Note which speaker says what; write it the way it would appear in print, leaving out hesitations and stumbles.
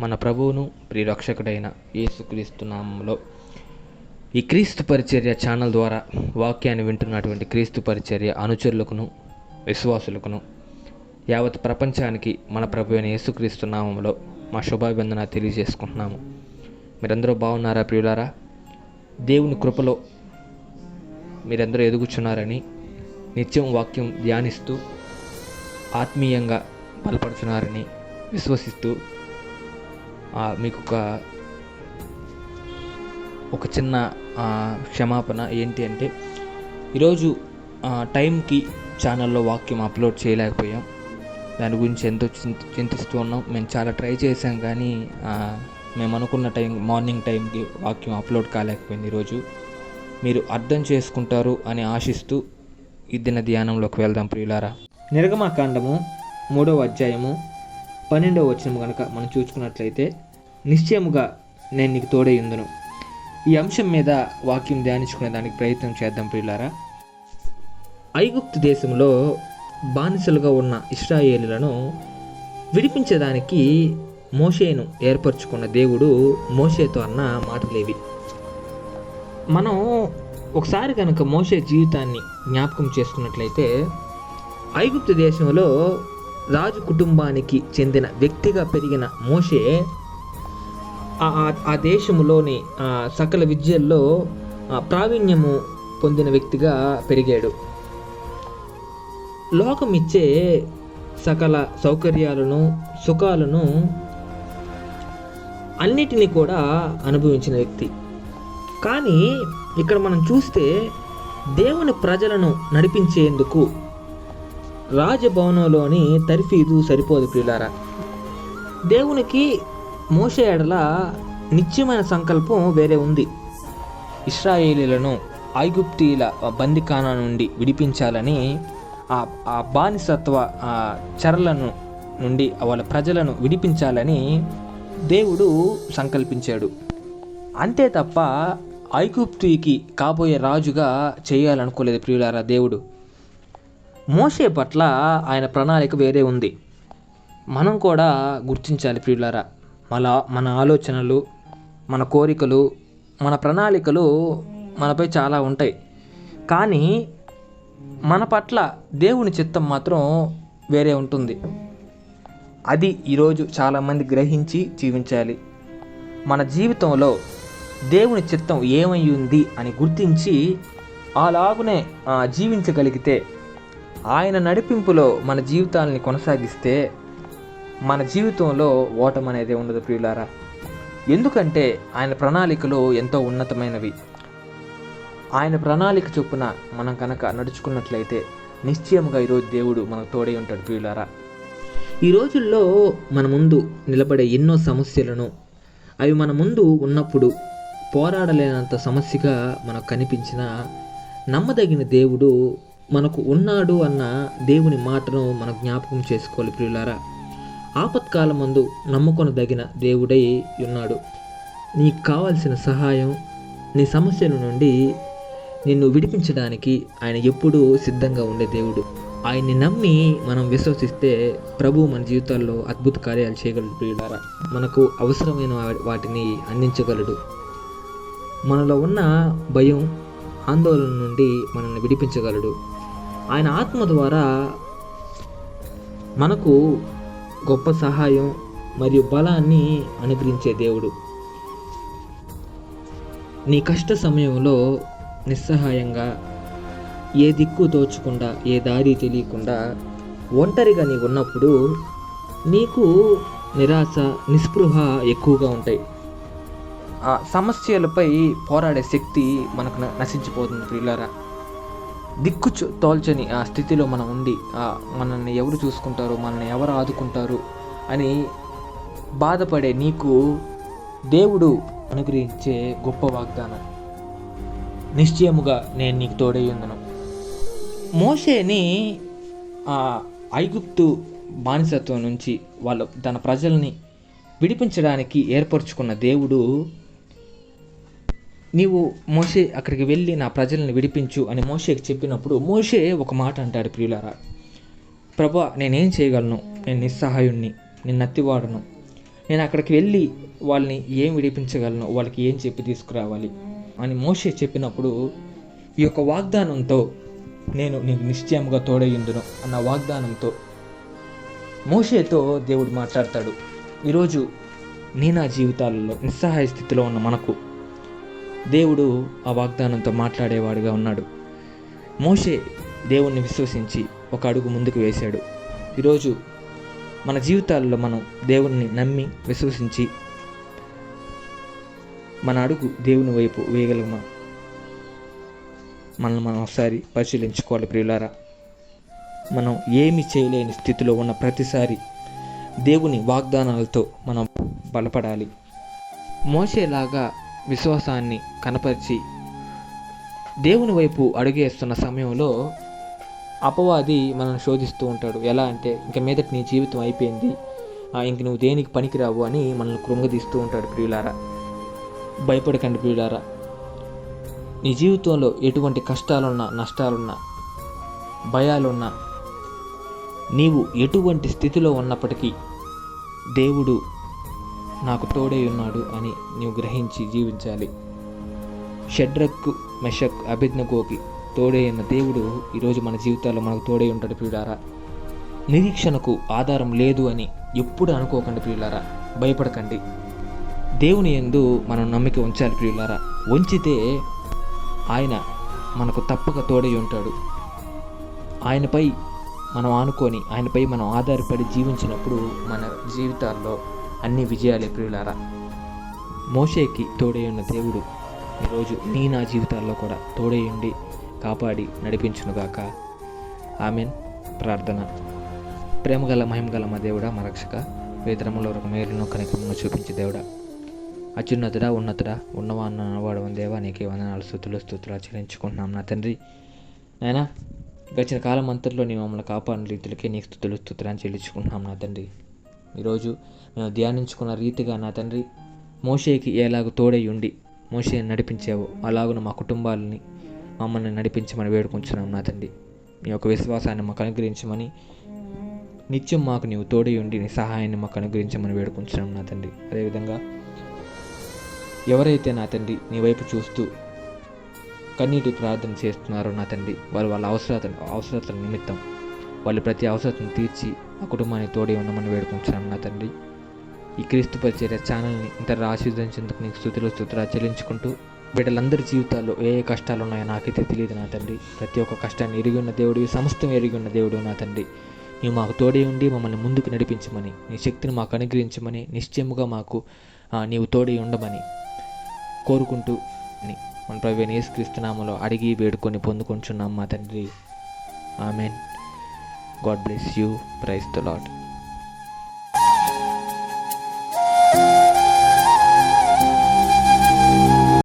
Speaker 1: మన ప్రభువును ప్రియరక్షకుడైన యేసుక్రీస్తు నామములో ఈ క్రీస్తు పరిచర్య ఛానల్ ద్వారా వాక్యాన్ని వింటున్నటువంటి క్రీస్తు పరిచర్య అనుచరులకును విశ్వాసులకును యావత్ ప్రపంచానికి మన ప్రభు అయిన యేసుక్రీస్తు నామములో మా శుభాభివందన తెలియజేసుకుంటున్నాము. మీరందరూ బాగున్నారా ప్రియులారా? దేవుని కృపలో మీరందరూ ఎదుగుచున్నారని, నిత్యం వాక్యం ధ్యానిస్తూ ఆత్మీయంగా బలపడుతున్నారని విశ్వసిస్తూ మీకు ఒక చిన్న క్షమాపణ ఏంటి అంటే, ఈరోజు టైంకి ఛానల్లో వాక్యం అప్లోడ్ చేయలేకపోయాం. దాని గురించి ఎంతో చింతిస్తూ ఉన్నాం. మేము చాలా ట్రై చేసాం, కానీ మేము అనుకున్న మార్నింగ్ టైంకి వాక్యం అప్లోడ్ కాలేకపోయింది. ఈరోజు మీరు అర్థం చేసుకుంటారు అని ఆశిస్తూ ఈ దిన ధ్యానంలోకి వెళ్దాం ప్రియులారా. నిర్గమకాండము 3వ అధ్యాయము 12వ వచనం కనుక మనం చూసుకున్నట్లయితే, నిశ్చయముగా నేను నీకు తోడై ఉందును. ఈ అంశం మీద వాక్యం ధ్యానించుకునే దానికి ప్రయత్నం చేద్దాం ప్రియులారా. ఐగుప్తు దేశంలో బానిసలుగా ఉన్న ఇశ్రాయేలులను విడిపించడానికి మోషేను ఏర్పరచుకున్న దేవుడు మోషేతో అన్న మాటలేవి. మనం ఒకసారి కనుక మోషే జీవితాన్ని జ్ఞాపకం చేసుకున్నట్లయితే, ఐగుప్తు దేశంలో రాజు కుటుంబానికి చెందిన వ్యక్తిగా పెరిగిన మోషే ఆ దేశంలోని సకల విద్యల్లో ప్రావీణ్యము పొందిన వ్యక్తిగా పెరిగాడు. లోకం ఇచ్చే సకల సౌకర్యాలను, సుఖాలను అన్నిటినీ కూడా అనుభవించిన వ్యక్తి. కానీ ఇక్కడ మనం చూస్తే దేవుని ప్రజలను నడిపించేందుకు రాజభవనంలోని తర్ఫీదు సరిపోదు ప్రియులారా. దేవునికి మోషే ఎడల నిత్యమైన సంకల్పం వేరే ఉంది. ఇశ్రాయేలీలను ఐగుప్తీయుల బందిఖానా నుండి విడిపించాలని, ఆ బానిసత్వ చెరలను నుండి వాళ్ళ ప్రజలను విడిపించాలని దేవుడు సంకల్పించాడు. అంతే తప్ప ఐగుప్తుకి కాబోయే రాజుగా చేయాలనుకోలేదు ప్రియులారా. దేవుడు మోషే పట్ల ఆయన ప్రణాళిక వేరే ఉంది. మనం కూడా గుర్తించాలి ప్రియులారా. మన ఆలోచనలు, మన కోరికలు, మన ప్రణాళికలు మనపై చాలా ఉంటాయి. కానీ మన పట్ల దేవుని చిత్తం మాత్రం వేరే ఉంటుంది. అది ఈరోజు చాలామంది గ్రహించి జీవించాలి. మన జీవితంలో దేవుని చిత్తం ఏమై ఉంది అని గుర్తించి అలాగునే జీవించగలిగితే, ఆయన నడిపింపులో మన జీవితాలని కొనసాగిస్తే మన జీవితంలో ఓటమి అనేది ఉండదు ప్రియులారా. ఎందుకంటే ఆయన ప్రణాళికలు ఎంతో ఉన్నతమైనవి. ఆయన ప్రణాళిక చొప్పున మనం కనుక నడుచుకున్నట్లయితే నిశ్చయంగా ఈరోజు దేవుడు మనకు తోడై ఉంటాడు ప్రియులారా. ఈ రోజుల్లో మన ముందు నిలబడే ఎన్నో సమస్యలను, అవి మన ముందు ఉన్నప్పుడు పోరాడలేనంత సమస్యగా మనకు కనిపించిన నమ్మదగిన దేవుడు మనకు ఉన్నాడు అన్న దేవుని మాటను మనం జ్ఞాపకం చేసుకోవాలి ప్రియులారా. ఆపత్కాలమందు నమ్ముకొనదగిన దేవుడై ఉన్నాడు. నీకు కావాల్సిన సహాయం, నీ సమస్యల నుండి నిన్ను విడిపించడానికి ఆయన ఎప్పుడూ సిద్ధంగా ఉండే దేవుడు. ఆయన్ని నమ్మి మనం విశ్వసిస్తే ప్రభు మన జీవితాల్లో అద్భుత కార్యాలు చేయగలడు ప్రియులారా. మనకు అవసరమైన వాటిని అందించగలడు. మనలో ఉన్న భయం, ఆందోళన నుండి మనల్ని విడిపించగలడు. ఆయన ఆత్మ ద్వారా మనకు గొప్ప సహాయం మరియు బలాన్ని అనుగ్రహించే దేవుడు. నీ కష్ట సమయంలో నిస్సహాయంగా, ఏ దిక్కు తోచకుండా, ఏ దారి తెలియకుండా ఒంటరిగా నీవు ఉన్నప్పుడు నీకు నిరాశ, నిస్పృహ ఎక్కువగా ఉంటాయి. ఆ సమస్యలపై పోరాడే శక్తి మనకు నశించిపోతుంది ప్రియులారా. దిక్కు తోల్చని ఆ స్థితిలో మనం ఉండి మనల్ని ఎవరు చూసుకుంటారు, మనల్ని ఎవరు ఆదుకుంటారు అని బాధపడే నీకు దేవుడు అనుగ్రహించే గొప్ప వాగ్దానం, నిశ్చయముగా నేను నీకు తోడై ఉందును. మోషేని ఐగుప్తు బానిసత్వం నుంచి తన ప్రజల్ని విడిపించడానికి ఏర్పరచుకున్న దేవుడు, నీవు మోషే అక్కడికి వెళ్ళి నా ప్రజలను విడిపించు అని మోషేకి చెప్పినప్పుడు మోషే ఒక మాట అంటాడు ప్రియులారా. ప్రభా, నేనేం చేయగలను? నేను నిస్సహాయుణ్ణి, నేను నత్తివాడను. నేను అక్కడికి వెళ్ళి వాళ్ళని ఏం విడిపించగలను, వాళ్ళకి ఏం చెప్పి తీసుకురావాలి అని మోషే చెప్పినప్పుడు ఈ యొక్క వాగ్దానంతో నేను నీకు నిశ్చయంగా తోడయ్యుందును అన్న వాగ్దానంతో మోషేతో దేవుడు మాట్లాడతాడు. ఈరోజు నా జీవితాలలో నిస్సహాయ స్థితిలో ఉన్న మనకు దేవుడు ఆ వాగ్దానంతో మాట్లాడేవాడుగా ఉన్నాడు. మోషే దేవుణ్ణి విశ్వసించి ఒక అడుగు ముందుకు వేశాడు. ఈరోజు మన జీవితాల్లో మనం దేవుణ్ణి నమ్మి విశ్వసించి మన అడుగు దేవుని వైపు వేయగలమా? మనం ఒకసారి పరిశీలించుకోవాలి ప్రియులారా. మనం ఏమి చేయలేని స్థితిలో ఉన్న ప్రతిసారి దేవుని వాగ్దానాలతో మనం బలపడాలి. మోషేలాగా విశ్వాసాన్ని కనపరిచి దేవుని వైపు అడుగేస్తున్న సమయంలో అపవాది మనల్ని శోధిస్తూ ఉంటాడు. ఎలా అంటే, ఇంక మీదట నీ జీవితం అయిపోయింది, ఇంక నువ్వు దేనికి పనికిరావు అని మనల్ని కృంగదీస్తూ ఉంటాడు. ప్రియులారా, భయపడకండి ప్రియులారా. నీ జీవితంలో ఎటువంటి కష్టాలున్నా, నష్టాలున్నా, భయాలున్నా, నీవు ఎటువంటి స్థితిలో ఉన్నప్పటికీ దేవుడు నాకు తోడై ఉన్నాడు అని నీవు గ్రహించి జీవించాలి. షడ్రకు, మెషక్, అబేద్నెగోకి తోడై ఉన్న దేవుడు ఈరోజు మన జీవితాల్లో మనకు తోడై ఉంటాడు ప్రియులారా. నిరీక్షణకు ఆధారం లేదు అని ఎప్పుడు అనుకోకండి ప్రియులారా. భయపడకండి. దేవుని యందు మనం నమ్మిక ఉంచాలి ప్రియులారా. ఉంచితే ఆయన మనకు తప్పక తోడై ఉంటాడు. ఆయనపై మనం ఆనుకొని, ఆయనపై మనం ఆధారపడి జీవించినప్పుడు మన జీవితాల్లో అన్ని విజయాలే ప్రియులారా. మోషేకి తోడై ఉన్న దేవుడు ఈరోజు నా జీవితాల్లో కూడా తోడై ఉండి కాపాడి నడిపించునుగాక. ఆమెన్. ప్రార్థన. ప్రేమగల మహిమగల మా దేవుడా, మా రక్షక, వేతరములో ఒక మేలును కనికరమును చూపించి దేవుడా, అత్యున్నతుడా, ఉన్నతుడా, ఉన్నవాడు దేవా, నీకే వందనాలు, స్తుతులు చెల్లించుకుంటున్నాం నా తండ్రి. నాయనా, గడిచిన కాలం అంతట్లో నీ మమ్మల్ని కాపాడిన రీతిలోకే నీకు స్తుతులు చెల్లించుకుంటున్నాం నా తండ్రి. ఈరోజు మేము ధ్యానించుకున్న రీతిగా నా తండ్రి, మోషేకి ఎలాగ తోడై ఉండి మోషేని నడిపించావో అలాగున మా కుటుంబాలని మమ్మల్ని నడిపించమని వేడుకుంటున్నాం నా తండ్రి. మీ యొక్క విశ్వాసాన్ని మాకు అనుగ్రహించమని, నిత్యం మాకు నీవు తోడై ఉండి నీ సహాయాన్ని మాకు అనుగ్రహించమని వేడుకుంటున్నాం నా తండ్రి. అదేవిధంగా ఎవరైతే నా తండ్రి నీ వైపు చూస్తూ కన్నీటి ప్రార్థన చేస్తున్నారో నా తండ్రి, వాళ్ళ అవసరతల నిమిత్తం వాళ్ళు ప్రతి అవసరతను తీర్చి ఆ కుటుంబాన్ని తోడై ఉండమని వేడుకుంటున్నాం నా తండ్రి. ఈ క్రీస్తు పరిచర్య ఛానల్ని ఇంత ఆశీర్వదించేందుకు నీకు స్తుతులు చెల్లించుకుంటూ, బిడ్డలందరి జీవితాల్లో ఏ కష్టాలు ఉన్నాయో నాకైతే తెలియదు నా తండ్రి. ప్రతి ఒక్క కష్టాన్ని ఎరిగి ఉన్న దేవుడివి, సమస్తం ఎరిగి ఉన్న దేవుడు నా తండ్రి. నీవు మాకు తోడై ఉండి మమ్మల్ని ముందుకు నడిపించమని, నీ శక్తిని మాకు అనుగ్రహించమని, నిశ్చయముగా మాకు నీవు తోడై ఉండమని కోరుకుంటూ మన ప్రభువైన యేసుక్రీస్తు నామములో అడిగి వేడుకొని పొందుకుంటున్నాం మా తండ్రి. Amen. God bless you. Praise the lord.